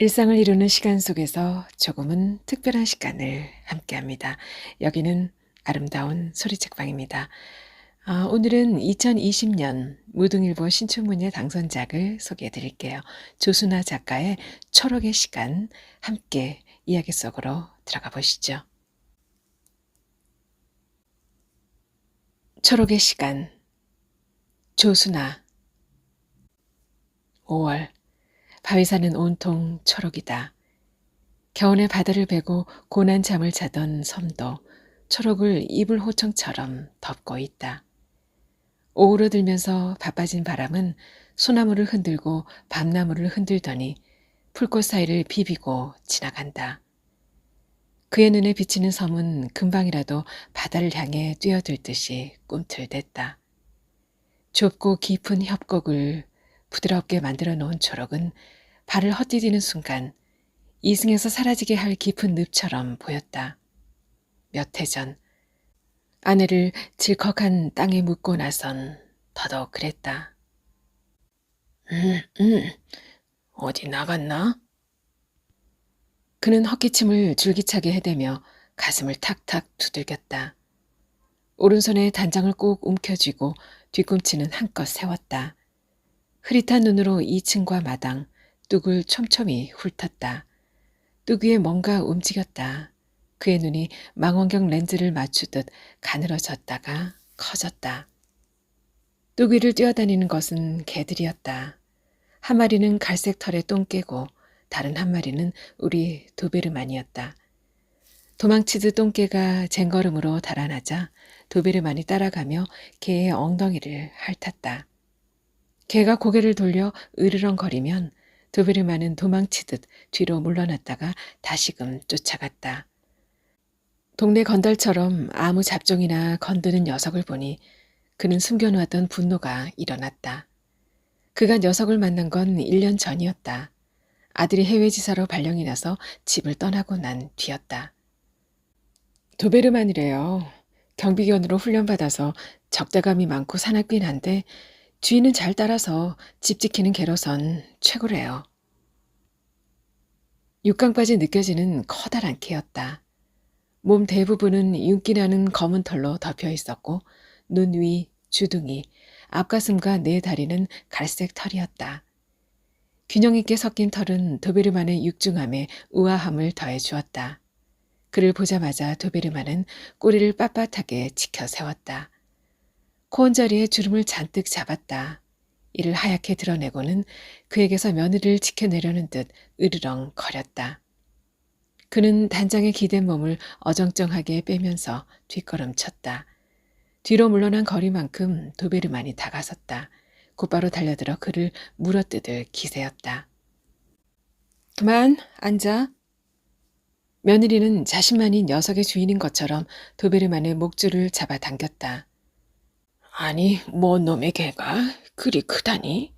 일상을 이루는 시간 속에서 조금은 특별한 시간을 함께합니다. 여기는 아름다운 소리책방입니다. 오늘은 2020년 무등일보 신춘문예 당선작을 소개해 드릴게요. 조수나 작가의 초록의 시간, 함께 이야기 속으로 들어가 보시죠. 초록의 시간, 조수나. 5월, 바위산은 온통 초록이다. 겨우내 바다를 베고 고난 잠을 자던 섬도 초록을 이불 호청처럼 덮고 있다. 오그러들면서 바빠진 바람은 소나무를 흔들고 밤나무를 흔들더니 풀꽃 사이를 비비고 지나간다. 그의 눈에 비치는 섬은 금방이라도 바다를 향해 뛰어들 듯이 꿈틀댔다. 좁고 깊은 협곡을 부드럽게 만들어 놓은 초록은 발을 헛디디는 순간 이승에서 사라지게 할 깊은 늪처럼 보였다. 몇 해 전 아내를 질컥한 땅에 묻고 나선 더더욱 그랬다. 음, 음, 어디 나갔나? 그는 헛기침을 줄기차게 해대며 가슴을 탁탁 두들겼다. 오른손에 단장을 꼭 움켜쥐고 뒤꿈치는 한껏 세웠다. 흐릿한 눈으로 2층과 마당, 뚝을 촘촘히 훑었다. 뚝 위에 뭔가 움직였다. 그의 눈이 망원경 렌즈를 맞추듯 가늘어졌다가 커졌다. 뚝 위를 뛰어다니는 것은 개들이었다. 한 마리는 갈색 털에 똥 깨고 다른 한 마리는 우리 도베르만이었다. 도망치듯 똥개가 쟁걸음으로 달아나자 도베르만이 따라가며 개의 엉덩이를 핥았다. 개가 고개를 돌려 으르렁거리면 도베르만은 도망치듯 뒤로 물러났다가 다시금 쫓아갔다. 동네 건달처럼 아무 잡종이나 건드는 녀석을 보니 그는 숨겨놓았던 분노가 일어났다. 그가 녀석을 만난 건 1년 전이었다. 아들이 해외지사로 발령이 나서 집을 떠나고 난 뒤였다. 도베르만이래요. 경비견으로 훈련받아서 적대감이 많고 사납긴 한데 주인은 잘 따라서 집 지키는 개로선 최고래요. 육강까지 느껴지는 커다란 개였다. 몸 대부분은 윤기나는 검은 털로 덮여 있었고 눈 위, 주둥이, 앞가슴과 네 다리는 갈색 털이었다. 균형 있게 섞인 털은 도베르만의 육중함에 우아함을 더해 주었다. 그를 보자마자 도베르만은 꼬리를 빳빳하게 치켜 세웠다. 코온자리에 주름을 잔뜩 잡았다. 이를 하얗게 드러내고는 그에게서 며느리를 지켜내려는 듯 으르렁 거렸다. 그는 단장에 기댄 몸을 어정쩡하게 빼면서 뒷걸음쳤다. 뒤로 물러난 거리만큼 도베르만이 다가섰다. 곧바로 달려들어 그를 물어뜯을 기세였다. 그만 앉아. 며느리는 자신만이 녀석의 주인인 것처럼 도베르만의 목줄을 잡아당겼다. 아니, 뭔 놈의 개가 그리 크다니?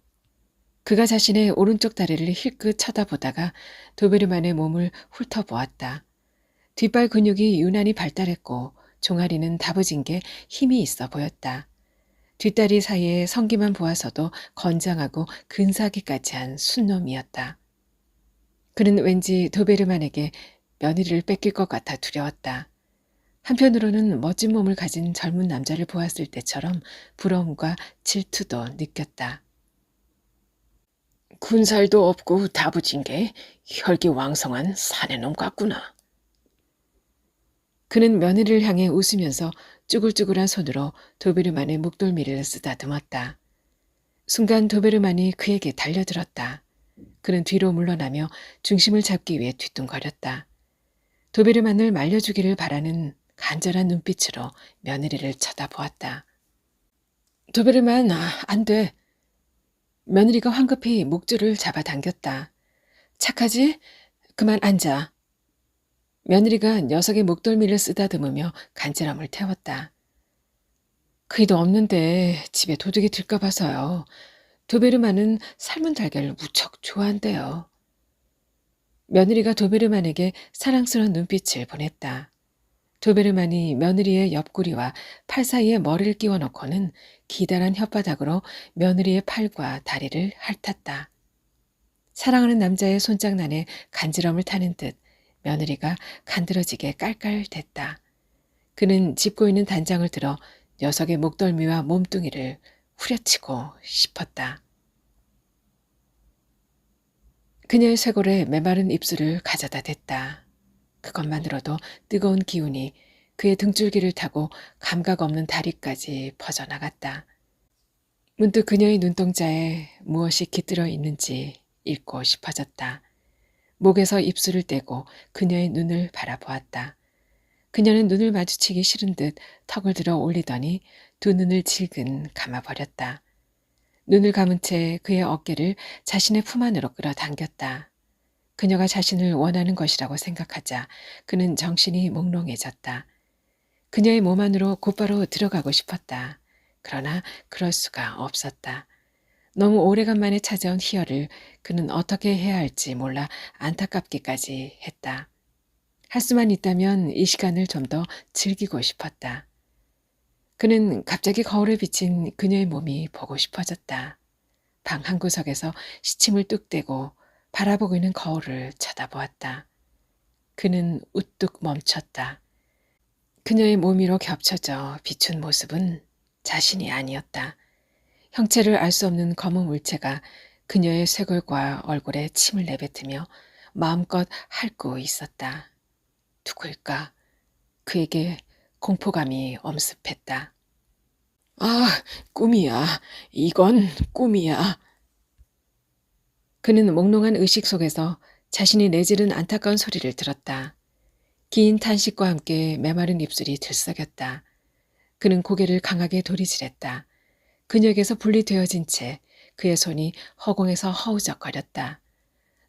그가 자신의 오른쪽 다리를 힐끗 쳐다보다가 도베르만의 몸을 훑어보았다. 뒷발 근육이 유난히 발달했고 종아리는 다부진 게 힘이 있어 보였다. 뒷다리 사이에 성기만 보아서도 건장하고 근사하기까지 한 순놈이었다. 그는 왠지 도베르만에게 며느리를 뺏길 것 같아 두려웠다. 한편으로는 멋진 몸을 가진 젊은 남자를 보았을 때처럼 부러움과 질투도 느꼈다. 군살도 없고 다부진 게 혈기왕성한 사내놈 같구나. 그는 며느리를 향해 웃으면서 쭈글쭈글한 손으로 도베르만의 목덜미를 쓰다듬었다. 순간 도베르만이 그에게 달려들었다. 그는 뒤로 물러나며 중심을 잡기 위해 뒤뚱거렸다. 도베르만을 말려주기를 바라는 간절한 눈빛으로 며느리를 쳐다보았다. 도베르만, 안 돼. 며느리가 황급히 목줄을 잡아당겼다. 착하지? 그만 앉아. 며느리가 녀석의 목덜미를 쓰다듬으며 간절함을 태웠다. 그이도 없는데 집에 도둑이 들까 봐서요. 도베르만은 삶은 달걀을 무척 좋아한대요. 며느리가 도베르만에게 사랑스러운 눈빛을 보냈다. 도베르만이 며느리의 옆구리와 팔 사이에 머리를 끼워 넣고는 기다란 혓바닥으로 며느리의 팔과 다리를 핥았다. 사랑하는 남자의 손장난에 간지럼을 타는 듯 며느리가 간드러지게 깔깔댔다. 그는 짚고 있는 단장을 들어 녀석의 목덜미와 몸뚱이를 후려치고 싶었다. 그녀의 쇄골에 메마른 입술을 가져다 댔다. 그것만으로도 뜨거운 기운이 그의 등줄기를 타고 감각 없는 다리까지 퍼져나갔다. 문득 그녀의 눈동자에 무엇이 깃들어 있는지 읽고 싶어졌다. 목에서 입술을 떼고 그녀의 눈을 바라보았다. 그녀는 눈을 마주치기 싫은 듯 턱을 들어 올리더니 두 눈을 질근 감아버렸다. 눈을 감은 채 그의 어깨를 자신의 품 안으로 끌어당겼다. 그녀가 자신을 원하는 것이라고 생각하자 그는 정신이 몽롱해졌다. 그녀의 몸 안으로 곧바로 들어가고 싶었다. 그러나 그럴 수가 없었다. 너무 오래간만에 찾아온 희열을 그는 어떻게 해야 할지 몰라 안타깝기까지 했다. 할 수만 있다면 이 시간을 좀 더 즐기고 싶었다. 그는 갑자기 거울에 비친 그녀의 몸이 보고 싶어졌다. 방 한구석에서 시침을 뚝 떼고 바라보고 있는 거울을 쳐다보았다. 그는 우뚝 멈췄다. 그녀의 몸 위로 겹쳐져 비춘 모습은 자신이 아니었다. 형체를 알 수 없는 검은 물체가 그녀의 쇄골과 얼굴에 침을 내뱉으며 마음껏 핥고 있었다. 누굴까? 그에게 공포감이 엄습했다. 아, 꿈이야. 이건 꿈이야. 그는 몽롱한 의식 속에서 자신이 내지른 안타까운 소리를 들었다. 긴 탄식과 함께 메마른 입술이 들썩였다. 그는 고개를 강하게 도리질했다. 근육에서 분리되어진 채 그의 손이 허공에서 허우적거렸다.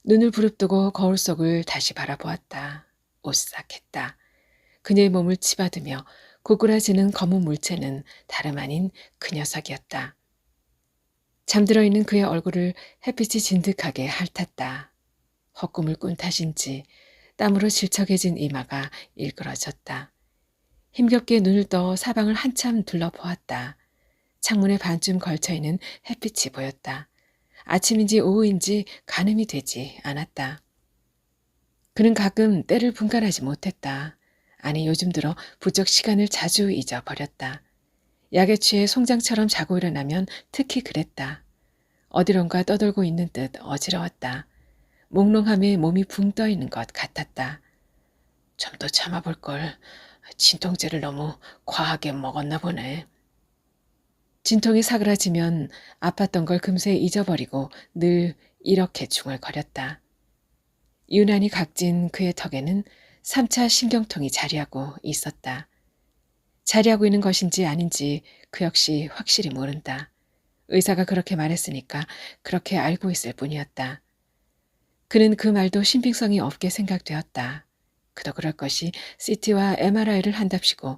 눈을 부릅뜨고 거울 속을 다시 바라보았다. 오싹했다. 그녀의 몸을 치받으며 고꾸라지는 검은 물체는 다름 아닌 그 녀석이었다. 잠들어 있는 그의 얼굴을 햇빛이 진득하게 핥았다. 헛꿈을 꾼 탓인지 땀으로 질척해진 이마가 일그러졌다. 힘겹게 눈을 떠 사방을 한참 둘러보았다. 창문에 반쯤 걸쳐있는 햇빛이 보였다. 아침인지 오후인지 가늠이 되지 않았다. 그는 가끔 때를 분간하지 못했다. 아니 요즘 들어 부쩍 시간을 자주 잊어버렸다. 약에 취해 송장처럼 자고 일어나면 특히 그랬다. 어디론가 떠돌고 있는 듯 어지러웠다. 몽롱함에 몸이 붕 떠있는 것 같았다. 좀 더 참아볼걸. 진통제를 너무 과하게 먹었나 보네. 진통이 사그라지면 아팠던 걸 금세 잊어버리고 늘 이렇게 중얼거렸다. 유난히 각진 그의 턱에는 3차 신경통이 자리하고 있었다. 자리하고 있는 것인지 아닌지 그 역시 확실히 모른다. 의사가 그렇게 말했으니까 그렇게 알고 있을 뿐이었다. 그는 그 말도 신빙성이 없게 생각되었다. 그도 그럴 것이 CT와 MRI를 한답시고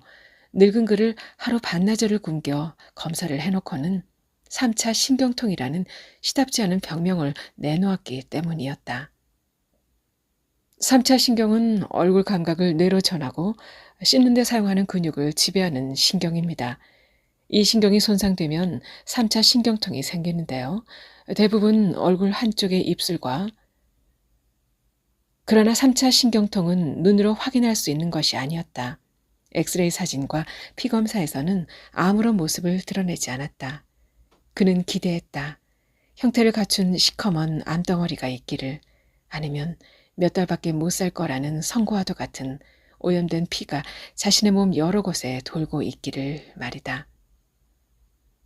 늙은 그를 하루 반나절을 굶겨 검사를 해놓고는 3차 신경통이라는 시답지 않은 병명을 내놓았기 때문이었다. 3차 신경은 얼굴 감각을 뇌로 전하고 씹는 데 사용하는 근육을 지배하는 신경입니다. 이 신경이 손상되면 3차 신경통이 생기는데요. 대부분 얼굴 한쪽의 입술과 그러나 3차 신경통은 눈으로 확인할 수 있는 것이 아니었다. 엑스레이 사진과 피검사에서는 아무런 모습을 드러내지 않았다. 그는 기대했다. 형태를 갖춘 시커먼 암덩어리가 있기를 아니면 몇 달밖에 못 살 거라는 선고와도 같은 오염된 피가 자신의 몸 여러 곳에 돌고 있기를 말이다.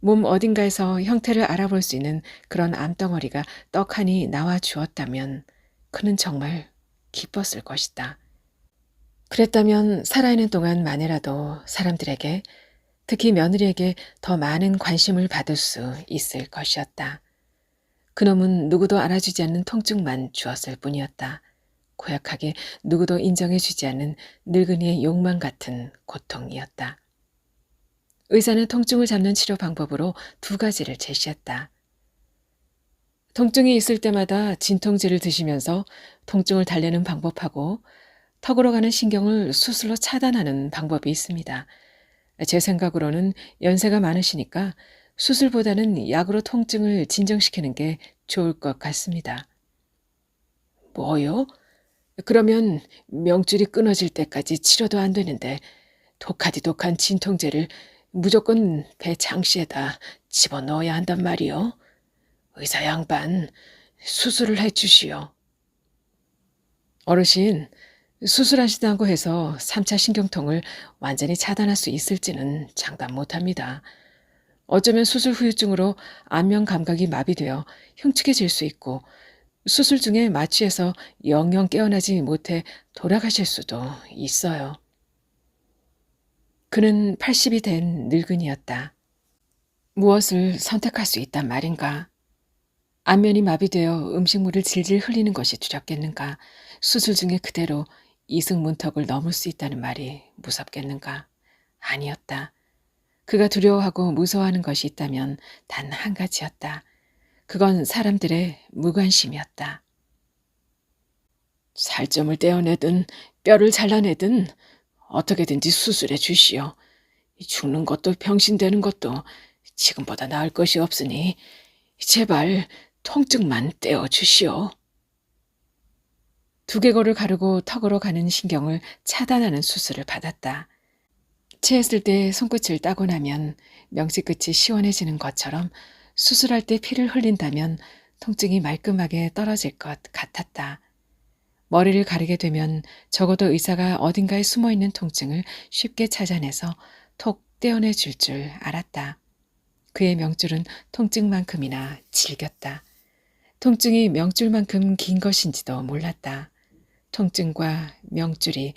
몸 어딘가에서 형태를 알아볼 수 있는 그런 암덩어리가 떡하니 나와 주었다면 그는 정말 기뻤을 것이다. 그랬다면 살아있는 동안만이라도 사람들에게 특히 며느리에게 더 많은 관심을 받을 수 있을 것이었다. 그놈은 누구도 알아주지 않는 통증만 주었을 뿐이었다. 고약하게 누구도 인정해주지 않는 늙은이의 욕망 같은 고통이었다. 의사는 통증을 잡는 치료 방법으로 2가지를 제시했다. 통증이 있을 때마다 진통제를 드시면서 통증을 달래는 방법하고 턱으로 가는 신경을 수술로 차단하는 방법이 있습니다. 제 생각으로는 연세가 많으시니까 수술보다는 약으로 통증을 진정시키는 게 좋을 것 같습니다. 뭐요? 그러면 명줄이 끊어질 때까지 치료도 안 되는데 독한 진통제를 무조건 배 장시에다 집어넣어야 한단 말이요. 의사 양반, 수술을 해주시오. 어르신, 수술하신다고 해서 3차 신경통을 완전히 차단할 수 있을지는 장담 못합니다. 어쩌면 수술 후유증으로 안면 감각이 마비되어 흉측해질 수 있고 수술 중에 마취해서 영영 깨어나지 못해 돌아가실 수도 있어요. 그는 80이 된 늙은이였다. 무엇을 선택할 수 있단 말인가? 안면이 마비되어 음식물을 질질 흘리는 것이 두렵겠는가? 수술 중에 그대로 이승문턱을 넘을 수 있다는 말이 무섭겠는가? 아니었다. 그가 두려워하고 무서워하는 것이 있다면 단 한 가지였다. 그건 사람들의 무관심이었다. 살점을 떼어내든 뼈를 잘라내든 어떻게든지 수술해 주시오. 죽는 것도 병신되는 것도 지금보다 나을 것이 없으니 제발 통증만 떼어 주시오. 두개골을 가르고 턱으로 가는 신경을 차단하는 수술을 받았다. 체했을 때 손끝을 따고 나면 명치 끝이 시원해지는 것처럼 수술할 때 피를 흘린다면 통증이 말끔하게 떨어질 것 같았다. 머리를 가르게 되면 적어도 의사가 어딘가에 숨어있는 통증을 쉽게 찾아내서 톡 떼어내 줄 줄 알았다. 그의 명줄은 통증만큼이나 질겼다. 통증이 명줄만큼 긴 것인지도 몰랐다. 통증과 명줄이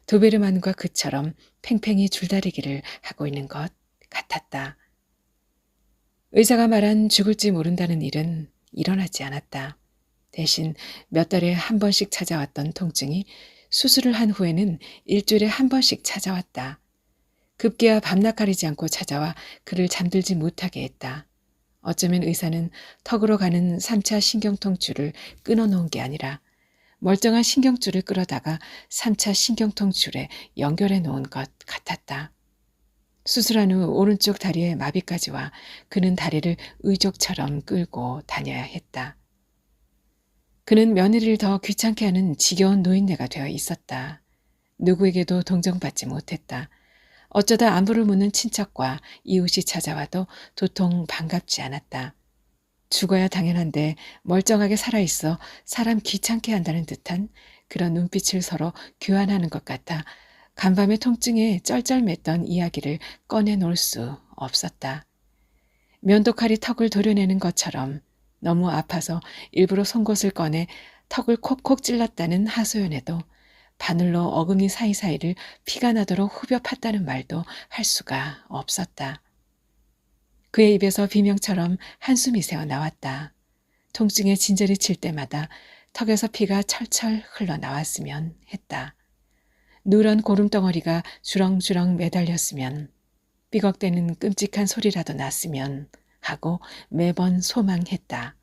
도베르만과 그처럼 팽팽히 줄다리기를 하고 있는 것 같았다. 의사가 말한 죽을지 모른다는 일은 일어나지 않았다. 대신 몇 달에 한 번씩 찾아왔던 통증이 수술을 한 후에는 일주일에 한 번씩 찾아왔다. 급기야 밤낮 가리지 않고 찾아와 그를 잠들지 못하게 했다. 어쩌면 의사는 턱으로 가는 3차 신경통줄을 끊어놓은 게 아니라 멀쩡한 신경줄을 끌어다가 3차 신경통줄에 연결해 놓은 것 같았다. 수술한 후 오른쪽 다리에 마비까지 와 그는 다리를 의족처럼 끌고 다녀야 했다. 그는 며느리를 더 귀찮게 하는 지겨운 노인네가 되어 있었다. 누구에게도 동정받지 못했다. 어쩌다 안부를 묻는 친척과 이웃이 찾아와도 도통 반갑지 않았다. 죽어야 당연한데 멀쩡하게 살아있어 사람 귀찮게 한다는 듯한 그런 눈빛을 서로 교환하는 것 같아 간밤의 통증에 쩔쩔맸던 이야기를 꺼내놓을 수 없었다. 면도칼이 턱을 도려내는 것처럼 너무 아파서 일부러 송곳을 꺼내 턱을 콕콕 찔렀다는 하소연에도 바늘로 어금니 사이사이를 피가 나도록 후벼 팠다는 말도 할 수가 없었다. 그의 입에서 비명처럼 한숨이 새어 나왔다. 통증에 진저리 칠 때마다 턱에서 피가 철철 흘러나왔으면 했다. 누런 고름덩어리가 주렁주렁 매달렸으면 삐걱대는 끔찍한 소리라도 났으면 하고 매번 소망했다.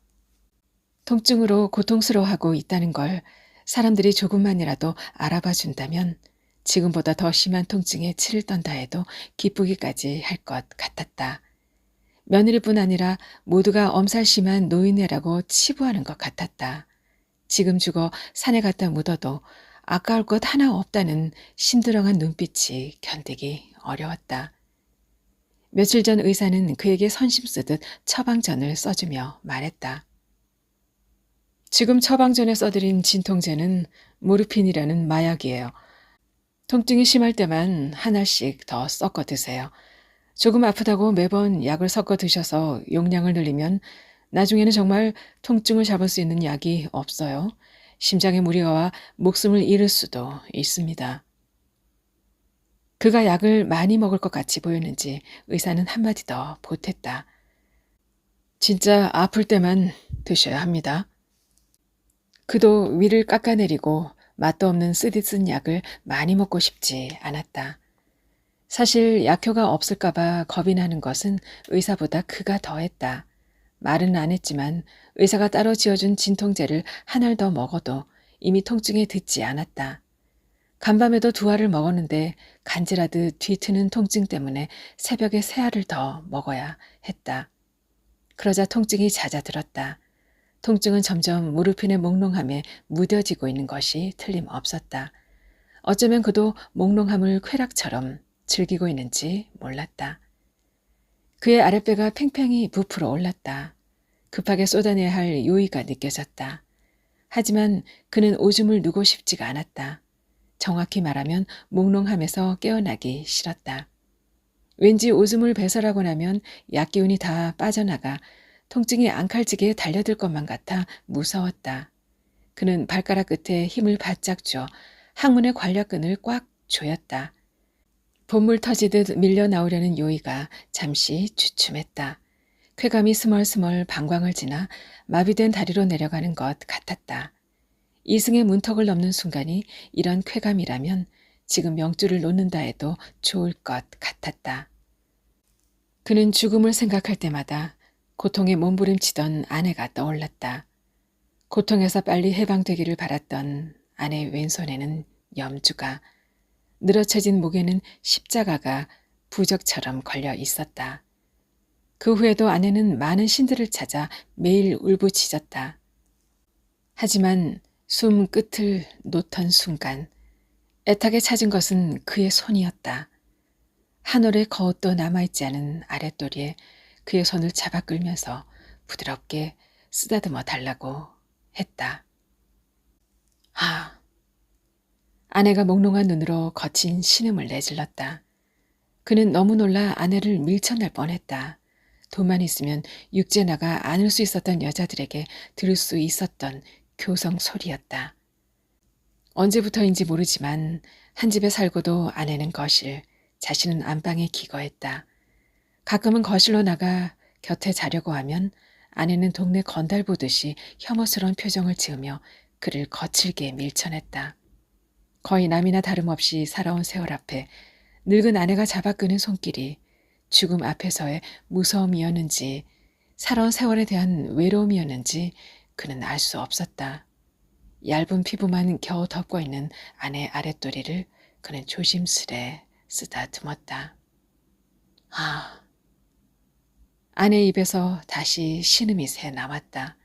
통증으로 고통스러워하고 있다는 걸 사람들이 조금만이라도 알아봐 준다면 지금보다 더 심한 통증에 치를 떤다 해도 기쁘기까지 할 것 같았다. 며느리뿐 아니라 모두가 엄살심한 노인네라고 치부하는 것 같았다. 지금 죽어 산에 갖다 묻어도 아까울 것 하나 없다는 심드렁한 눈빛이 견디기 어려웠다. 며칠 전 의사는 그에게 선심 쓰듯 처방전을 써주며 말했다. 지금 처방전에 써드린 진통제는 모르핀이라는 마약이에요. 통증이 심할 때만 하나씩 더 섞어 드세요. 조금 아프다고 매번 약을 섞어 드셔서 용량을 늘리면 나중에는 정말 통증을 잡을 수 있는 약이 없어요. 심장에 무리가 와 목숨을 잃을 수도 있습니다. 그가 약을 많이 먹을 것 같이 보였는지 의사는 한마디 더 보탰다. 진짜 아플 때만 드셔야 합니다. 그도 위를 깎아내리고 맛도 없는 쓰디쓴 약을 많이 먹고 싶지 않았다. 사실 약효가 없을까봐 겁이 나는 것은 의사보다 그가 더했다. 말은 안 했지만 의사가 따로 지어준 진통제를 한 알 더 먹어도 이미 통증에 듣지 않았다. 간밤에도 2알을 먹었는데 간질하듯 뒤트는 통증 때문에 새벽에 3알을 더 먹어야 했다. 그러자 통증이 잦아들었다. 통증은 점점 무릎핀의 몽롱함에 무뎌지고 있는 것이 틀림없었다. 어쩌면 그도 몽롱함을 쾌락처럼 즐기고 있는지 몰랐다. 그의 아랫배가 팽팽히 부풀어 올랐다. 급하게 쏟아내야 할 요의가 느껴졌다. 하지만 그는 오줌을 누고 싶지가 않았다. 정확히 말하면 몽롱함에서 깨어나기 싫었다. 왠지 오줌을 배설하고 나면 약기운이 다 빠져나가 통증이 앙칼지게 달려들 것만 같아 무서웠다. 그는 발가락 끝에 힘을 바짝 줘 항문의 관략근을 꽉 조였다. 봇물 터지듯 밀려 나오려는 요의가 잠시 주춤했다. 쾌감이 스멀스멀 방광을 지나 마비된 다리로 내려가는 것 같았다. 이승의 문턱을 넘는 순간이 이런 쾌감이라면 지금 명줄을 놓는다 해도 좋을 것 같았다. 그는 죽음을 생각할 때마다 고통에 몸부림치던 아내가 떠올랐다. 고통에서 빨리 해방되기를 바랐던 아내 왼손에는 염주가, 늘어쳐진 목에는 십자가가 부적처럼 걸려 있었다. 그 후에도 아내는 많은 신들을 찾아 매일 울부짖었다. 하지만 숨 끝을 놓던 순간 애타게 찾은 것은 그의 손이었다. 한 올의 거웃도 남아있지 않은 아랫도리에 그의 손을 잡아 끌면서 부드럽게 쓰다듬어 달라고 했다. 아! 아내가 몽롱한 눈으로 거친 신음을 내질렀다. 그는 너무 놀라 아내를 밀쳐낼 뻔했다. 돈만 있으면 육지에 나가 안을 수 있었던 여자들에게 들을 수 있었던 교성 소리였다. 언제부터인지 모르지만 한 집에 살고도 아내는 거실, 자신은 안방에 기거했다. 가끔은 거실로 나가 곁에 자려고 하면 아내는 동네 건달 보듯이 혐오스러운 표정을 지으며 그를 거칠게 밀쳐냈다. 거의 남이나 다름없이 살아온 세월 앞에 늙은 아내가 잡아 끄는 손길이 죽음 앞에서의 무서움이었는지 살아온 세월에 대한 외로움이었는지 그는 알 수 없었다. 얇은 피부만 겨우 덮고 있는 아내 아랫도리를 그는 조심스레 쓰다듬었다. 아! 아내 입에서 다시 신음이 새 나왔다.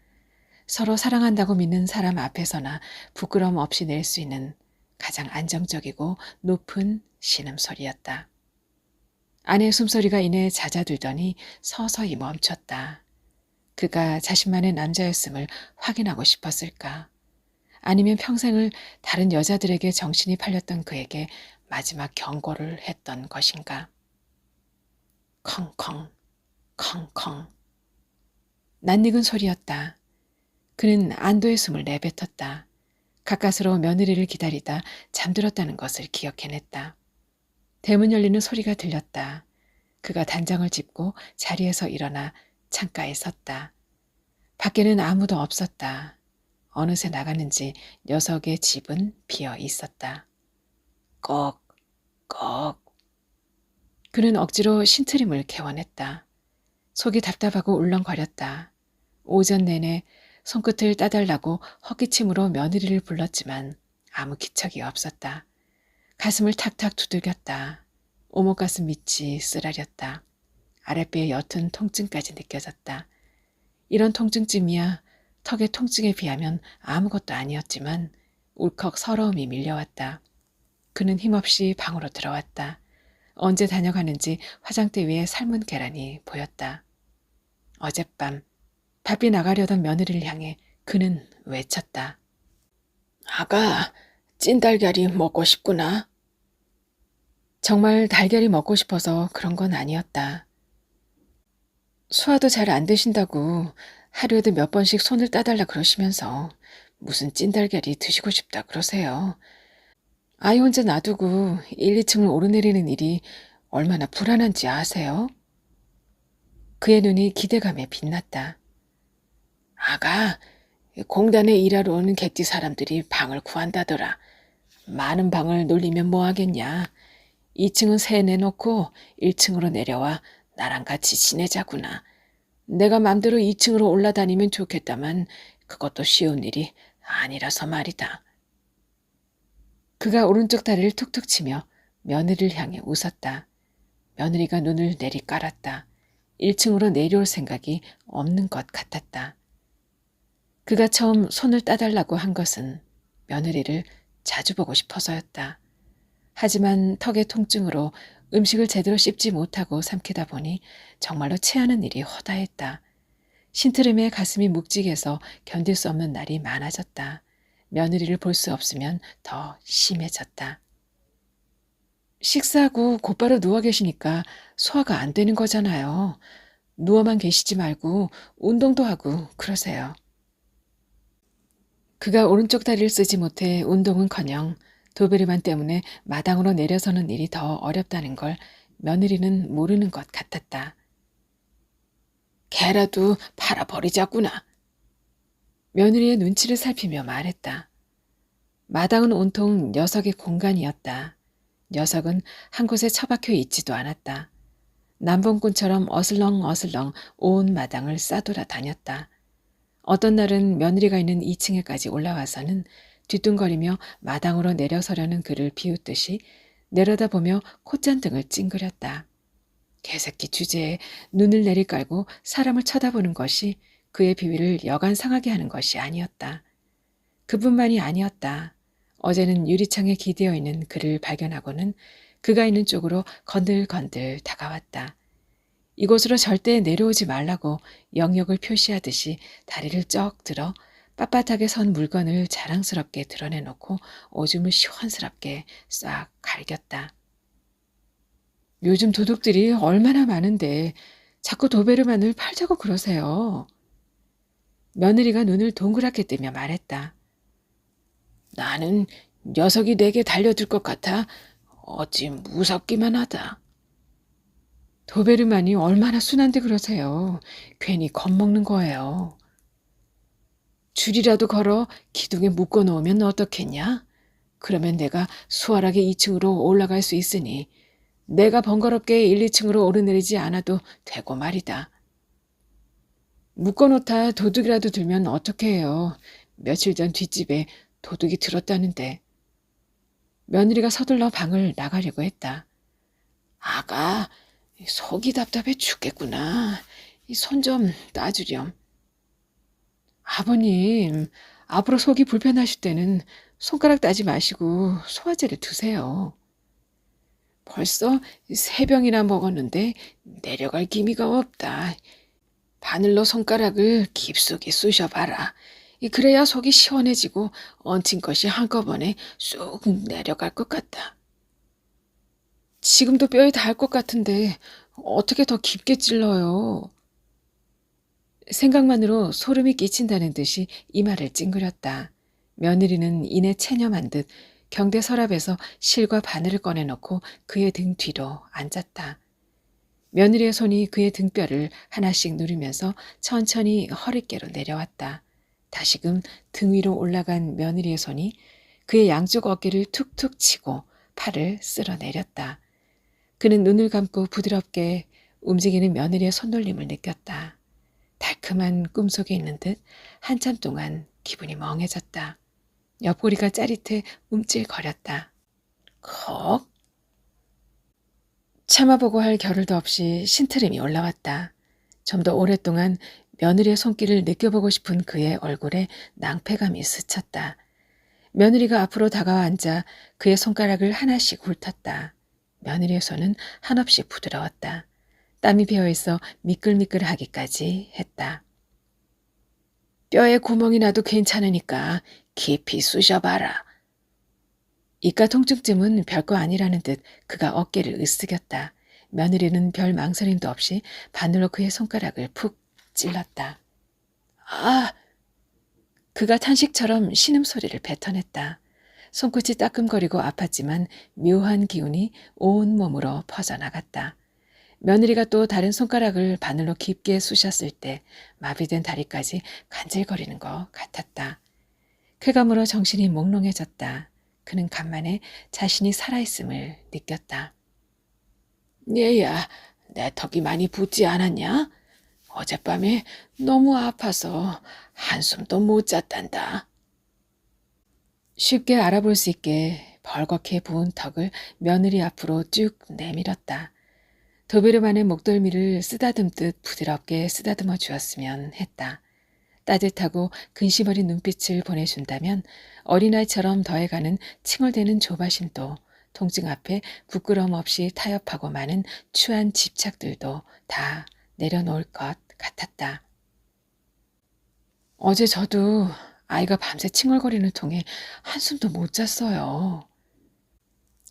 서로 사랑한다고 믿는 사람 앞에서나 부끄러움 없이 낼 수 있는 가장 안정적이고 높은 신음소리였다. 아내의 숨소리가 이내 잦아들더니 서서히 멈췄다. 그가 자신만의 남자였음을 확인하고 싶었을까? 아니면 평생을 다른 여자들에게 정신이 팔렸던 그에게 마지막 경고를 했던 것인가? 컹컹, 컹컹. 낯익은 소리였다. 그는 안도의 숨을 내뱉었다. 가까스로 며느리를 기다리다 잠들었다는 것을 기억해냈다. 대문 열리는 소리가 들렸다. 그가 단장을 짚고 자리에서 일어나 창가에 섰다. 밖에는 아무도 없었다. 어느새 나갔는지 녀석의 집은 비어 있었다. 꺽, 꺽. 그는 억지로 신트림을 개원했다. 속이 답답하고 울렁거렸다. 오전 내내 손끝을 따달라고 헛기침으로 며느리를 불렀지만 아무 기척이 없었다. 가슴을 탁탁 두들겼다. 오목가슴 밑이 쓰라렸다. 아랫배의 옅은 통증까지 느껴졌다. 이런 통증쯤이야 턱의 통증에 비하면 아무것도 아니었지만 울컥 서러움이 밀려왔다. 그는 힘없이 방으로 들어왔다. 언제 다녀가는지 화장대 위에 삶은 계란이 보였다. 어젯밤 바삐 나가려던 며느리를 향해 그는 외쳤다. 아가, 찐달걀이 먹고 싶구나. 정말 달걀이 먹고 싶어서 그런 건 아니었다. 소화도 잘 안 되신다고 하루에도 몇 번씩 손을 따달라 그러시면서 무슨 찐달걀이 드시고 싶다 그러세요. 아이 혼자 놔두고 1, 2층을 오르내리는 일이 얼마나 불안한지 아세요? 그의 눈이 기대감에 빛났다. 아가, 공단에 일하러 오는 객지 사람들이 방을 구한다더라. 많은 방을 놀리면 뭐하겠냐. 2층은 새 내놓고 1층으로 내려와 나랑 같이 지내자구나. 내가 맘대로 2층으로 올라다니면 좋겠다만 그것도 쉬운 일이 아니라서 말이다. 그가 오른쪽 다리를 툭툭 치며 며느리를 향해 웃었다. 며느리가 눈을 내리깔았다. 1층으로 내려올 생각이 없는 것 같았다. 그가 처음 손을 따달라고 한 것은 며느리를 자주 보고 싶어서였다. 하지만 턱의 통증으로 음식을 제대로 씹지 못하고 삼키다 보니 정말로 체하는 일이 허다했다. 신트름의 가슴이 묵직해서 견딜 수 없는 날이 많아졌다. 며느리를 볼 수 없으면 더 심해졌다. 식사하고 곧바로 누워 계시니까 소화가 안 되는 거잖아요. 누워만 계시지 말고 운동도 하고 그러세요. 그가 오른쪽 다리를 쓰지 못해 운동은커녕 도베르만 때문에 마당으로 내려서는 일이 더 어렵다는 걸 며느리는 모르는 것 같았다. 개라도 팔아버리자꾸나. 며느리의 눈치를 살피며 말했다. 마당은 온통 녀석의 공간이었다. 녀석은 한 곳에 처박혀 있지도 않았다. 남봉꾼처럼 어슬렁어슬렁 온 마당을 싸돌아 다녔다. 어떤 날은 며느리가 있는 2층에까지 올라와서는 뒤뚱거리며 마당으로 내려서려는 그를 비웃듯이 내려다보며 콧잔등을 찡그렸다. 개새끼 주제에 눈을 내리깔고 사람을 쳐다보는 것이 그의 비위를 여간 상하게 하는 것이 아니었다. 그뿐만이 아니었다. 어제는 유리창에 기대어 있는 그를 발견하고는 그가 있는 쪽으로 건들건들 다가왔다. 이곳으로 절대 내려오지 말라고 영역을 표시하듯이 다리를 쩍 들어 빳빳하게 선 물건을 자랑스럽게 드러내놓고 오줌을 시원스럽게 싹 갈겼다. 요즘 도둑들이 얼마나 많은데 자꾸 도베르만을 팔자고 그러세요. 며느리가 눈을 동그랗게 뜨며 말했다. 나는 녀석이 내게 달려들 것 같아 어찌 무섭기만 하다. 도베르만이 얼마나 순한데 그러세요. 괜히 겁먹는 거예요. 줄이라도 걸어 기둥에 묶어놓으면 어떻겠냐? 그러면 내가 수월하게 2층으로 올라갈 수 있으니 내가 번거롭게 1, 2층으로 오르내리지 않아도 되고 말이다. 묶어놓다 도둑이라도 들면 어떻게 해요. 며칠 전 뒷집에 도둑이 들었다는데. 며느리가 서둘러 방을 나가려고 했다. 아가, 속이 답답해 죽겠구나. 손 좀 따주렴. 아버님, 앞으로 속이 불편하실 때는 손가락 따지 마시고 소화제를 드세요. 벌써 3병이나 먹었는데 내려갈 기미가 없다. 바늘로 손가락을 깊숙이 쑤셔봐라. 그래야 속이 시원해지고 얹힌 것이 한꺼번에 쑥 내려갈 것 같다. 지금도 뼈에 닿을 것 같은데 어떻게 더 깊게 찔러요? 생각만으로 소름이 끼친다는 듯이 이마를 찡그렸다. 며느리는 이내 체념한 듯 경대 서랍에서 실과 바늘을 꺼내놓고 그의 등 뒤로 앉았다. 며느리의 손이 그의 등뼈를 하나씩 누르면서 천천히 허리께로 내려왔다. 다시금 등 위로 올라간 며느리의 손이 그의 양쪽 어깨를 툭툭 치고 팔을 쓸어내렸다. 그는 눈을 감고 부드럽게 움직이는 며느리의 손놀림을 느꼈다. 달콤한 꿈속에 있는 듯 한참 동안 기분이 멍해졌다. 옆구리가 짜릿해 움찔거렸다. 컥? 참아보고 할 겨를도 없이 신트림이 올라왔다. 좀 더 오랫동안 며느리의 손길을 느껴보고 싶은 그의 얼굴에 낭패감이 스쳤다. 며느리가 앞으로 다가와 앉아 그의 손가락을 하나씩 훑었다. 며느리의 손은 한없이 부드러웠다. 땀이 배어있어 미끌미끌하기까지 했다. 뼈에 구멍이 나도 괜찮으니까 깊이 쑤셔봐라. 이가 통증쯤은 별거 아니라는 듯 그가 어깨를 으쓱였다. 며느리는 별 망설임도 없이 바늘로 그의 손가락을 푹 찔렀다. 아! 그가 탄식처럼 신음소리를 뱉어냈다. 손끝이 따끔거리고 아팠지만 묘한 기운이 온 몸으로 퍼져나갔다. 며느리가 또 다른 손가락을 바늘로 깊게 쑤셨을 때 마비된 다리까지 간질거리는 것 같았다. 쾌감으로 정신이 몽롱해졌다. 그는 간만에 자신이 살아있음을 느꼈다. 얘야, 내 턱이 많이 붓지 않았냐? 어젯밤에 너무 아파서 한숨도 못 잤단다. 쉽게 알아볼 수 있게 벌겋게 부은 턱을 며느리 앞으로 쭉 내밀었다. 도베르만의 목덜미를 쓰다듬듯 부드럽게 쓰다듬어 주었으면 했다. 따뜻하고 근심 어린 눈빛을 보내준다면 어린아이처럼 더해가는 칭얼대는 조바심도 통증 앞에 부끄러움 없이 타협하고 마는 추한 집착들도 다 내려놓을 것 같았다. 어제 저도 아이가 밤새 칭얼거리는 통에 한숨도 못 잤어요.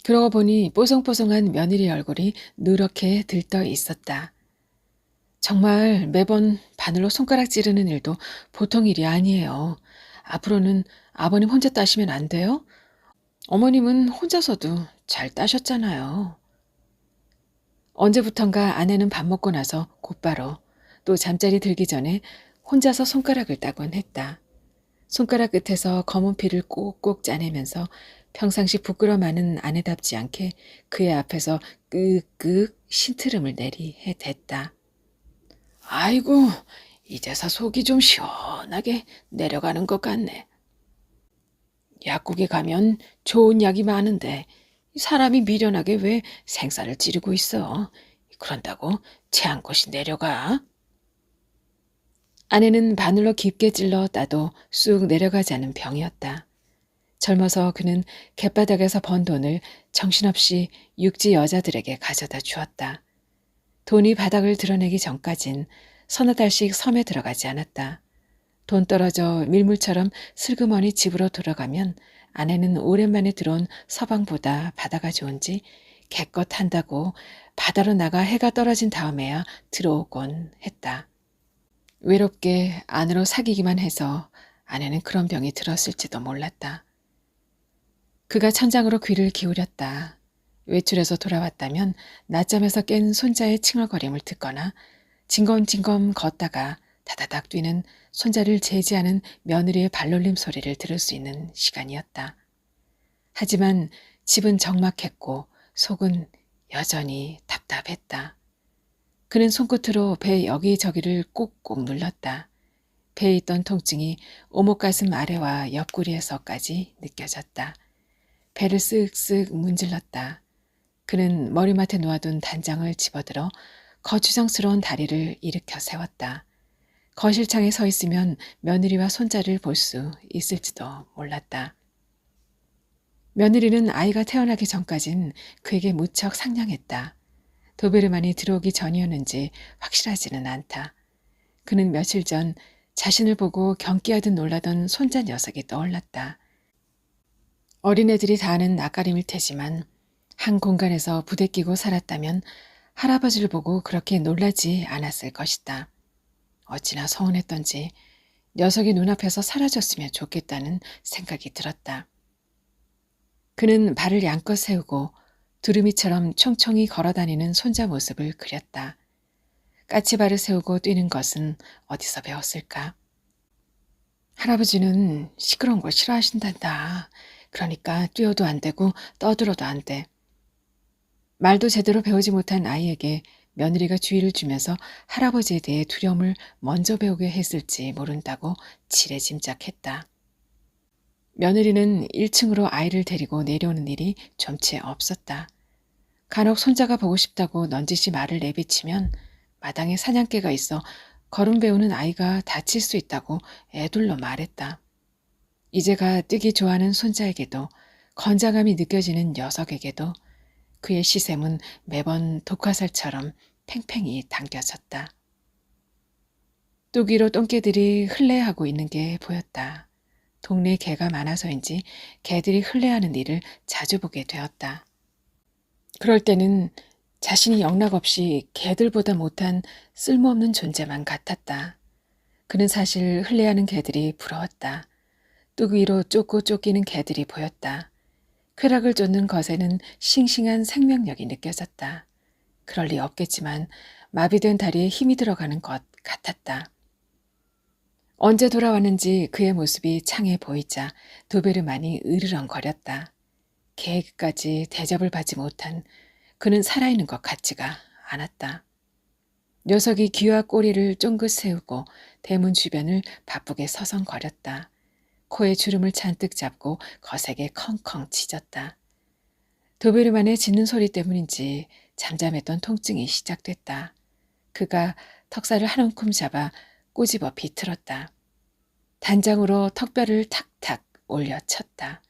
그러고 보니 뽀송뽀송한 며느리 얼굴이 누렇게 들떠 있었다. 정말 매번 바늘로 손가락 찌르는 일도 보통 일이 아니에요. 앞으로는 아버님 혼자 따시면 안 돼요? 어머님은 혼자서도 잘 따셨잖아요. 언제부턴가 아내는 밥 먹고 나서 곧바로 또 잠자리 들기 전에 혼자서 손가락을 따곤 했다. 손가락 끝에서 검은 피를 꼭꼭 짜내면서 평상시 부끄러워하는 아내답지 않게 그의 앞에서 끄끄 신트름을 내리 댔다. 아이고, 이제서 속이 좀 시원하게 내려가는 것 같네. 약국에 가면 좋은 약이 많은데 사람이 미련하게 왜 생사를 찌르고 있어. 그런다고 체한곳이 내려가? 아내는 바늘로 깊게 찔러 따도 쑥 내려가지 않은 병이었다. 젊어서 그는 갯바닥에서 번 돈을 정신없이 육지 여자들에게 가져다 주었다. 돈이 바닥을 드러내기 전까진 서너 달씩 섬에 들어가지 않았다. 돈 떨어져 밀물처럼 슬그머니 집으로 돌아가면 아내는 오랜만에 들어온 서방보다 바다가 좋은지 개껏 한다고 바다로 나가 해가 떨어진 다음에야 들어오곤 했다. 외롭게 안으로 사귀기만 해서 아내는 그런 병이 들었을지도 몰랐다. 그가 천장으로 귀를 기울였다. 외출해서 돌아왔다면 낮잠에서 깬 손자의 칭얼거림을 듣거나 징검징검 걷다가 다다닥 뛰는 손자를 제지하는 며느리의 발놀림 소리를 들을 수 있는 시간이었다. 하지만 집은 적막했고 속은 여전히 답답했다. 그는 손끝으로 배 여기저기를 꾹꾹 눌렀다. 배에 있던 통증이 오목가슴 아래와 옆구리에서까지 느껴졌다. 배를 쓱쓱 문질렀다. 그는 머리맡에 놓아둔 단장을 집어들어 거추장스러운 다리를 일으켜 세웠다. 거실창에 서 있으면 며느리와 손자를 볼 수 있을지도 몰랐다. 며느리는 아이가 태어나기 전까진 그에게 무척 상냥했다. 도베르만이 들어오기 전이었는지 확실하지는 않다. 그는 며칠 전 자신을 보고 경기하듯 놀라던 손자 녀석이 떠올랐다. 어린애들이 다 아는 낯가림일 테지만 한 공간에서 부대끼고 살았다면 할아버지를 보고 그렇게 놀라지 않았을 것이다. 어찌나 서운했던지 녀석이 눈앞에서 사라졌으면 좋겠다는 생각이 들었다. 그는 발을 양껏 세우고 두루미처럼 총총히 걸어다니는 손자 모습을 그렸다. 까치발을 세우고 뛰는 것은 어디서 배웠을까? 할아버지는 시끄러운 걸 싫어하신단다. 그러니까 뛰어도 안 되고 떠들어도 안 돼. 말도 제대로 배우지 못한 아이에게 며느리가 주의를 주면서 할아버지에 대해 두려움을 먼저 배우게 했을지 모른다고 지레짐작했다. 며느리는 1층으로 아이를 데리고 내려오는 일이 좀채 없었다. 간혹 손자가 보고 싶다고 넌지시 말을 내비치면 마당에 사냥개가 있어 걸음 배우는 아이가 다칠 수 있다고 애둘러 말했다. 이제가 뛰기 좋아하는 손자에게도 건장함이 느껴지는 녀석에게도 그의 시샘은 매번 독화살처럼 팽팽히 당겨졌다. 뚜기로 똥개들이 흘레하고 있는 게 보였다. 동네에 개가 많아서인지 개들이 흘레하는 일을 자주 보게 되었다. 그럴 때는 자신이 영락없이 개들보다 못한 쓸모없는 존재만 같았다. 그는 사실 흘레하는 개들이 부러웠다. 뚜기로 쫓고 쫓기는 개들이 보였다. 쾌락을 쫓는 것에는 싱싱한 생명력이 느껴졌다. 그럴 리 없겠지만 마비된 다리에 힘이 들어가는 것 같았다. 언제 돌아왔는지 그의 모습이 창에 보이자 도베르만이 으르렁거렸다. 개에게까지 대접을 받지 못한 그는 살아있는 것 같지가 않았다. 녀석이 귀와 꼬리를 쫑긋 세우고 대문 주변을 바쁘게 서성거렸다. 코에 주름을 잔뜩 잡고 거세게 컹컹 짖었다. 도베르만의 짖는 소리 때문인지 잠잠했던 통증이 시작됐다. 그가 턱살을 한 움큼 잡아 꼬집어 비틀었다. 단장으로 턱뼈를 탁탁 올려쳤다.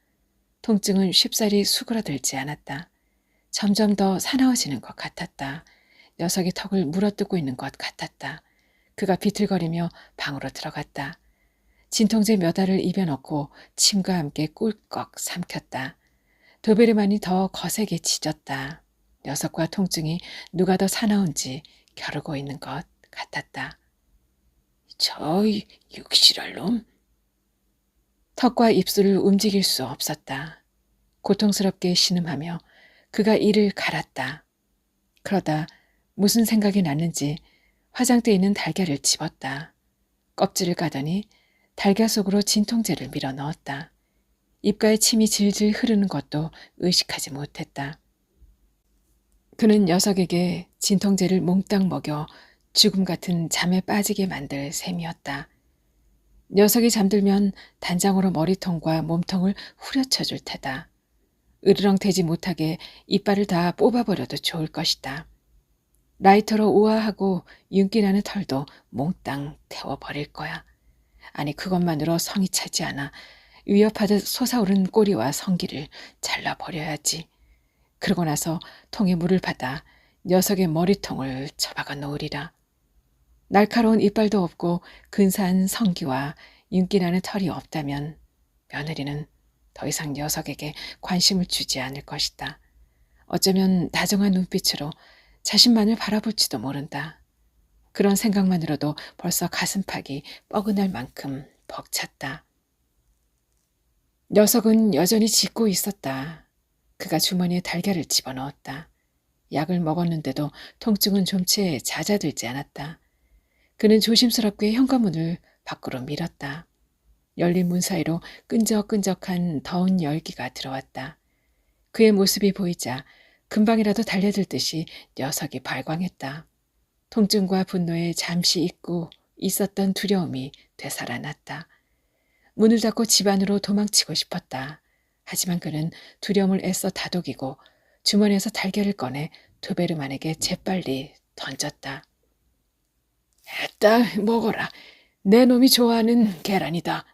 통증은 쉽사리 수그러들지 않았다. 점점 더 사나워지는 것 같았다. 녀석이 턱을 물어뜯고 있는 것 같았다. 그가 비틀거리며 방으로 들어갔다. 진통제 몇 알을 입에 넣고 침과 함께 꿀꺽 삼켰다. 도베르만이 더 거세게 짖었다. 녀석과 통증이 누가 더 사나운지 겨루고 있는 것 같았다. 저 육실할 놈. 턱과 입술을 움직일 수 없었다. 고통스럽게 신음하며 그가 이를 갈았다. 그러다 무슨 생각이 났는지 화장대에 있는 달걀을 집었다. 껍질을 까더니 달걀 속으로 진통제를 밀어 넣었다. 입가에 침이 질질 흐르는 것도 의식하지 못했다. 그는 녀석에게 진통제를 몽땅 먹여 죽음 같은 잠에 빠지게 만들 셈이었다. 녀석이 잠들면 단장으로 머리통과 몸통을 후려쳐 줄 테다. 으르렁대지 못하게 이빨을 다 뽑아버려도 좋을 것이다. 라이터로 우아하고 윤기나는 털도 몽땅 태워버릴 거야. 아니 그것만으로 성이 차지 않아. 위협하듯 솟아오른 꼬리와 성기를 잘라버려야지. 그러고 나서 통에 물을 받아 녀석의 머리통을 처박아 놓으리라. 날카로운 이빨도 없고 근사한 성기와 윤기나는 털이 없다면 며느리는 더 이상 녀석에게 관심을 주지 않을 것이다. 어쩌면 다정한 눈빛으로 자신만을 바라볼지도 모른다. 그런 생각만으로도 벌써 가슴팍이 뻐근할 만큼 벅찼다. 녀석은 여전히 짖고 있었다. 그가 주머니에 달걀을 집어넣었다. 약을 먹었는데도 통증은 좀 채 잦아들지 않았다. 그는 조심스럽게 현관문을 밖으로 밀었다. 열린 문 사이로 끈적끈적한 더운 열기가 들어왔다. 그의 모습이 보이자 금방이라도 달려들 듯이 녀석이 발광했다. 통증과 분노에 잠시 잊고 있었던 두려움이 되살아났다. 문을 닫고 집 안으로 도망치고 싶었다. 하지만 그는 두려움을 애써 다독이고 주머니에서 달걀을 꺼내 도베르만에게 재빨리 던졌다. 했다, 먹어라. 내 놈이 좋아하는 계란이다.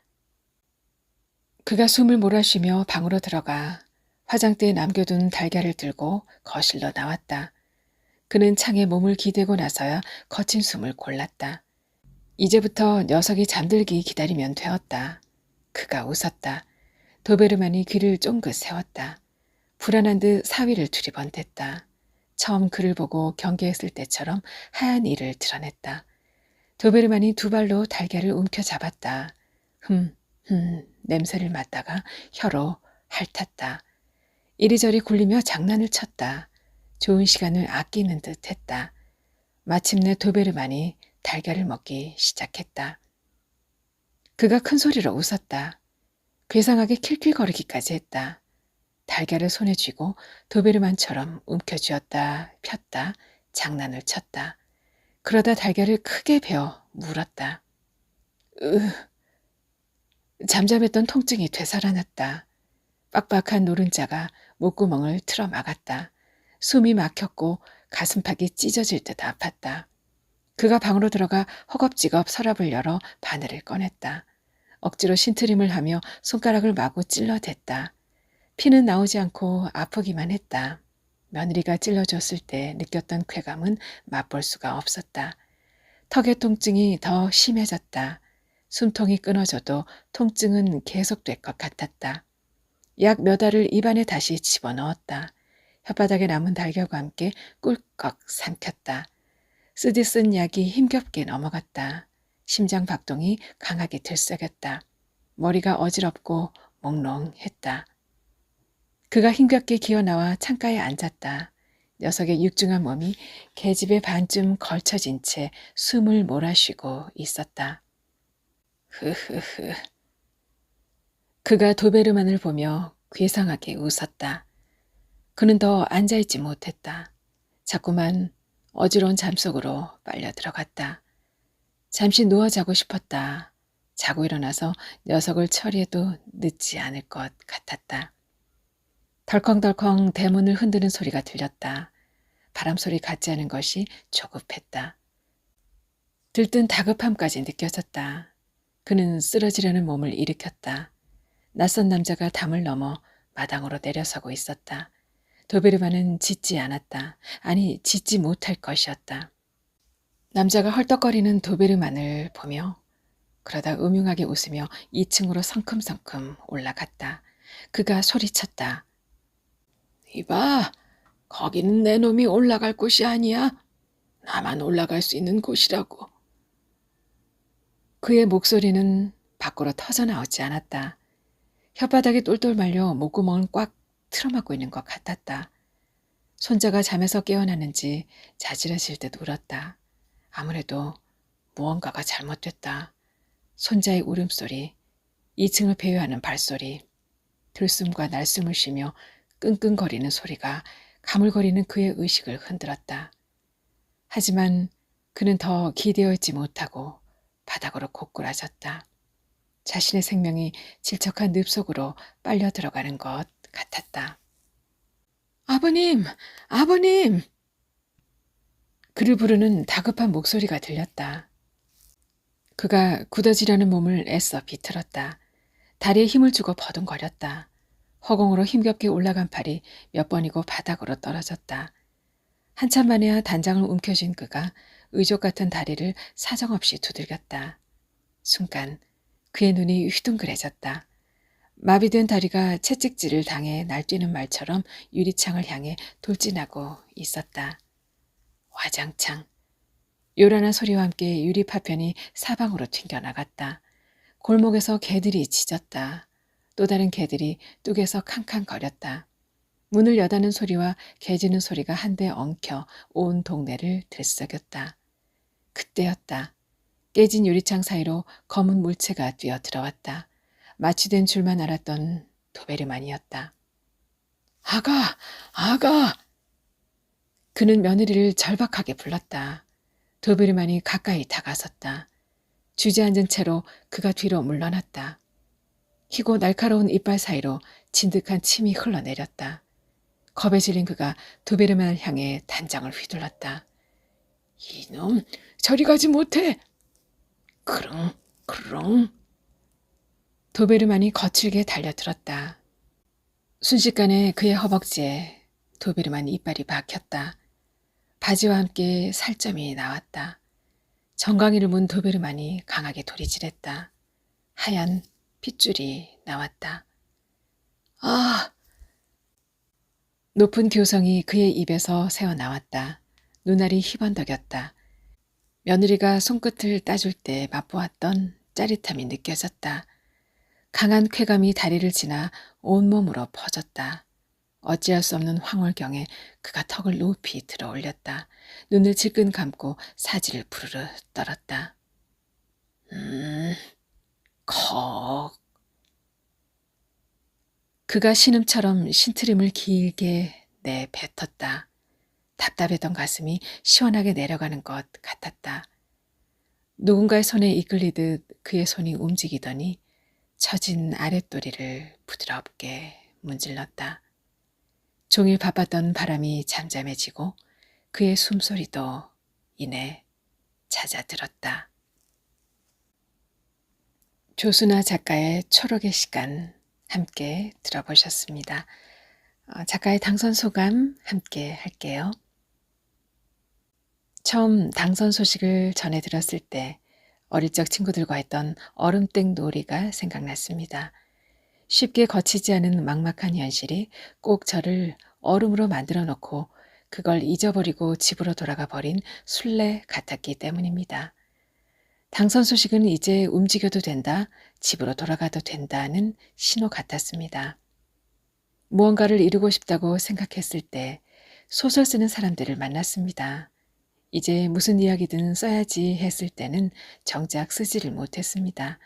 그가 숨을 몰아쉬며 방으로 들어가 화장대에 남겨둔 달걀을 들고 거실로 나왔다. 그는 창에 몸을 기대고 나서야 거친 숨을 골랐다. 이제부터 녀석이 잠들기 기다리면 되었다. 그가 웃었다. 도베르만이 귀를 쫑긋 세웠다. 불안한 듯 사위를 두리번댔다. 처음 그를 보고 경계했을 때처럼 하얀 이를 드러냈다. 도베르만이 두 발로 달걀을 움켜잡았다. 냄새를 맡다가 혀로 핥았다. 이리저리 굴리며 장난을 쳤다. 좋은 시간을 아끼는 듯 했다. 마침내 도베르만이 달걀을 먹기 시작했다. 그가 큰 소리로 웃었다. 괴상하게 킬킬거리기까지 했다. 달걀을 손에 쥐고 도베르만처럼 움켜쥐었다 폈다 장난을 쳤다. 그러다 달걀을 크게 베어 물었다. 잠잠했던 통증이 되살아났다. 빡빡한 노른자가 목구멍을 틀어 막았다. 숨이 막혔고 가슴팍이 찢어질 듯 아팠다. 그가 방으로 들어가 허겁지겁 서랍을 열어 바늘을 꺼냈다. 억지로 신트림을 하며 손가락을 마구 찔러댔다. 피는 나오지 않고 아프기만 했다. 며느리가 찔러줬을 때 느꼈던 쾌감은 맛볼 수가 없었다. 턱의 통증이 더 심해졌다. 숨통이 끊어져도 통증은 계속될 것 같았다. 약 몇 알을 입안에 다시 집어넣었다. 혓바닥에 남은 달걀과 함께 꿀꺽 삼켰다. 쓰디쓴 약이 힘겹게 넘어갔다. 심장 박동이 강하게 들썩였다. 머리가 어지럽고 몽롱했다. 그가 힘겹게 기어나와 창가에 앉았다. 녀석의 육중한 몸이 계집에 반쯤 걸쳐진 채 숨을 몰아쉬고 있었다. 흐흐흐. 그가 도베르만을 보며 괴상하게 웃었다. 그는 더 앉아있지 못했다. 자꾸만 어지러운 잠속으로 빨려 들어갔다. 잠시 누워 자고 싶었다. 자고 일어나서 녀석을 처리해도 늦지 않을 것 같았다. 덜컹덜컹 대문을 흔드는 소리가 들렸다. 바람소리 같지 않은 것이 조급했다. 들뜬 다급함까지 느껴졌다. 그는 쓰러지려는 몸을 일으켰다. 낯선 남자가 담을 넘어 마당으로 내려서고 있었다. 도베르만은 짖지 않았다. 아니, 짖지 못할 것이었다. 남자가 헐떡거리는 도베르만을 보며 그러다 음흉하게 웃으며 2층으로 성큼성큼 올라갔다. 그가 소리쳤다. 이봐, 거기는 내 놈이 올라갈 곳이 아니야. 나만 올라갈 수 있는 곳이라고. 그의 목소리는 밖으로 터져나오지 않았다. 혓바닥이 똘똘 말려 목구멍을 꽉 틀어막고 있는 것 같았다. 손자가 잠에서 깨어났는지 자지러질 듯 울었다. 아무래도 무언가가 잘못됐다. 손자의 울음소리, 2층을 배회하는 발소리, 들숨과 날숨을 쉬며 끙끙거리는 소리가 가물거리는 그의 의식을 흔들었다. 하지만 그는 더 기대어 있지 못하고 바닥으로 고꾸라졌다. 자신의 생명이 질척한 늪 속으로 빨려 들어가는 것 같았다. 아버님! 아버님! 그를 부르는 다급한 목소리가 들렸다. 그가 굳어지려는 몸을 애써 비틀었다. 다리에 힘을 주고 버둥거렸다. 허공으로 힘겹게 올라간 팔이 몇 번이고 바닥으로 떨어졌다. 한참 만에야 단장을 움켜쥔 그가 의족 같은 다리를 사정없이 두들겼다. 순간 그의 눈이 휘둥그레졌다. 마비된 다리가 채찍질을 당해 날뛰는 말처럼 유리창을 향해 돌진하고 있었다. 와장창. 요란한 소리와 함께 유리 파편이 사방으로 튕겨나갔다. 골목에서 개들이 짖었다. 또 다른 개들이 뚝에서 캉캉거렸다. 문을 여다는 소리와 개 짖는 소리가 한데 엉켜 온 동네를 들썩였다. 그때였다. 깨진 유리창 사이로 검은 물체가 뛰어 들어왔다. 마취된 줄만 알았던 도베르만이었다. 아가! 아가! 그는 며느리를 절박하게 불렀다. 도베르만이 가까이 다가섰다. 주저앉은 채로 그가 뒤로 물러났다. 희고 날카로운 이빨 사이로 진득한 침이 흘러내렸다. 겁에 질린 그가 도베르만을 향해 단장을 휘둘렀다. 이놈, 저리 가지 못해! 그릉, 그릉. 도베르만이 거칠게 달려들었다. 순식간에 그의 허벅지에 도베르만 이빨이 박혔다. 바지와 함께 살점이 나왔다. 정강이를 문 도베르만이 강하게 도리질했다. 하얀 핏줄이 나왔다. 아! 높은 교성이 그의 입에서 새어나왔다. 눈알이 희번덕였다. 며느리가 손끝을 따줄 때 맛보았던 짜릿함이 느껴졌다. 강한 쾌감이 다리를 지나 온몸으로 퍼졌다. 어찌할 수 없는 황홀경에 그가 턱을 높이 들어 올렸다. 눈을 질끈 감고 사지를 부르르 떨었다. 컥. 그가 신음처럼 신트림을 길게 내뱉었다. 답답했던 가슴이 시원하게 내려가는 것 같았다. 누군가의 손에 이끌리듯 그의 손이 움직이더니 처진 아랫도리를 부드럽게 문질렀다. 종일 바빴던 바람이 잠잠해지고 그의 숨소리도 이내 잦아들었다. 조수나 작가의 초록의 시간 함께 들어보셨습니다. 작가의 당선 소감 함께 할게요. 처음 당선 소식을 전해 들었을 때 어릴 적 친구들과 했던 얼음땡 놀이가 생각났습니다. 쉽게 거치지 않은 막막한 현실이 꼭 저를 얼음으로 만들어 놓고 그걸 잊어버리고 집으로 돌아가 버린 술래 같았기 때문입니다. 당선 소식은 이제 움직여도 된다, 집으로 돌아가도 된다는 신호 같았습니다. 무언가를 이루고 싶다고 생각했을 때 소설 쓰는 사람들을 만났습니다. 이제 무슨 이야기든 써야지 했을 때는 정작 쓰지를 못했습니다.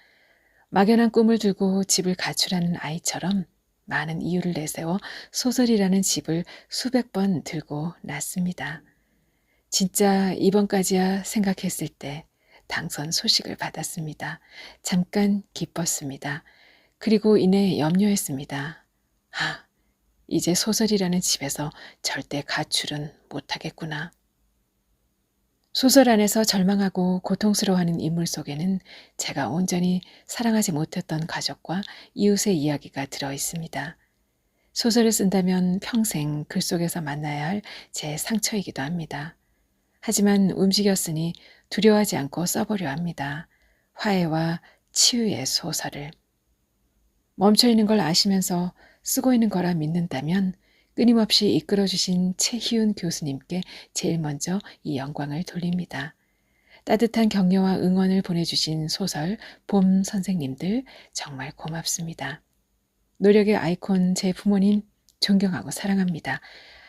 막연한 꿈을 들고 집을 가출하는 아이처럼 많은 이유를 내세워 소설이라는 집을 수백 번 들고 났습니다. 진짜 이번까지야 생각했을 때 당선 소식을 받았습니다. 잠깐 기뻤습니다. 그리고 이내 염려했습니다. 이제 소설이라는 집에서 절대 가출은 못하겠구나. 소설 안에서 절망하고 고통스러워하는 인물 속에는 제가 온전히 사랑하지 못했던 가족과 이웃의 이야기가 들어 있습니다. 소설을 쓴다면 평생 글 속에서 만나야 할 제 상처이기도 합니다. 하지만 움직였으니 두려워하지 않고 써보려 합니다. 화해와 치유의 소설을. 멈춰 있는 걸 아시면서 쓰고 있는 거라 믿는다면 끊임없이 이끌어주신 최희훈 교수님께 제일 먼저 이 영광을 돌립니다. 따뜻한 격려와 응원을 보내주신 소설 봄 선생님들 정말 고맙습니다. 노력의 아이콘 제 부모님 존경하고 사랑합니다.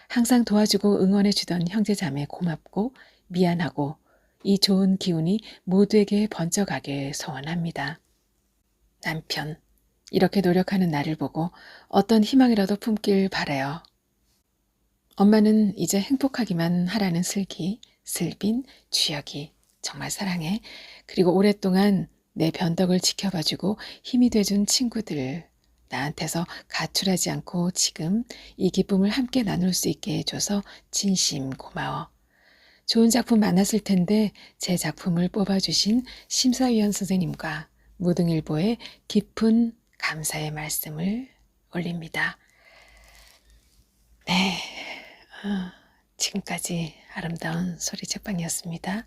항상 도와주고 응원해주던 형제자매 고맙고 미안하고 이 좋은 기운이 모두에게 번져가길 소원합니다. 남편, 이렇게 노력하는 나를 보고 어떤 희망이라도 품길 바라요. 엄마는 이제 행복하기만 하라는 슬기, 슬빈, 주혁이 정말 사랑해. 그리고 오랫동안 내 변덕을 지켜봐주고 힘이 돼준 친구들, 나한테서 가출하지 않고 지금 이 기쁨을 함께 나눌 수 있게 해줘서 진심 고마워. 좋은 작품 많았을 텐데 제 작품을 뽑아주신 심사위원 선생님과 무등일보에 깊은 감사의 말씀을 올립니다. 네, 지금까지 아름다운 소리 책방이었습니다.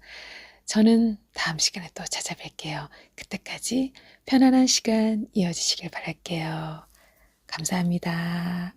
저는 다음 시간에 또 찾아뵐게요. 그때까지 편안한 시간 이어지시길 바랄게요. 감사합니다.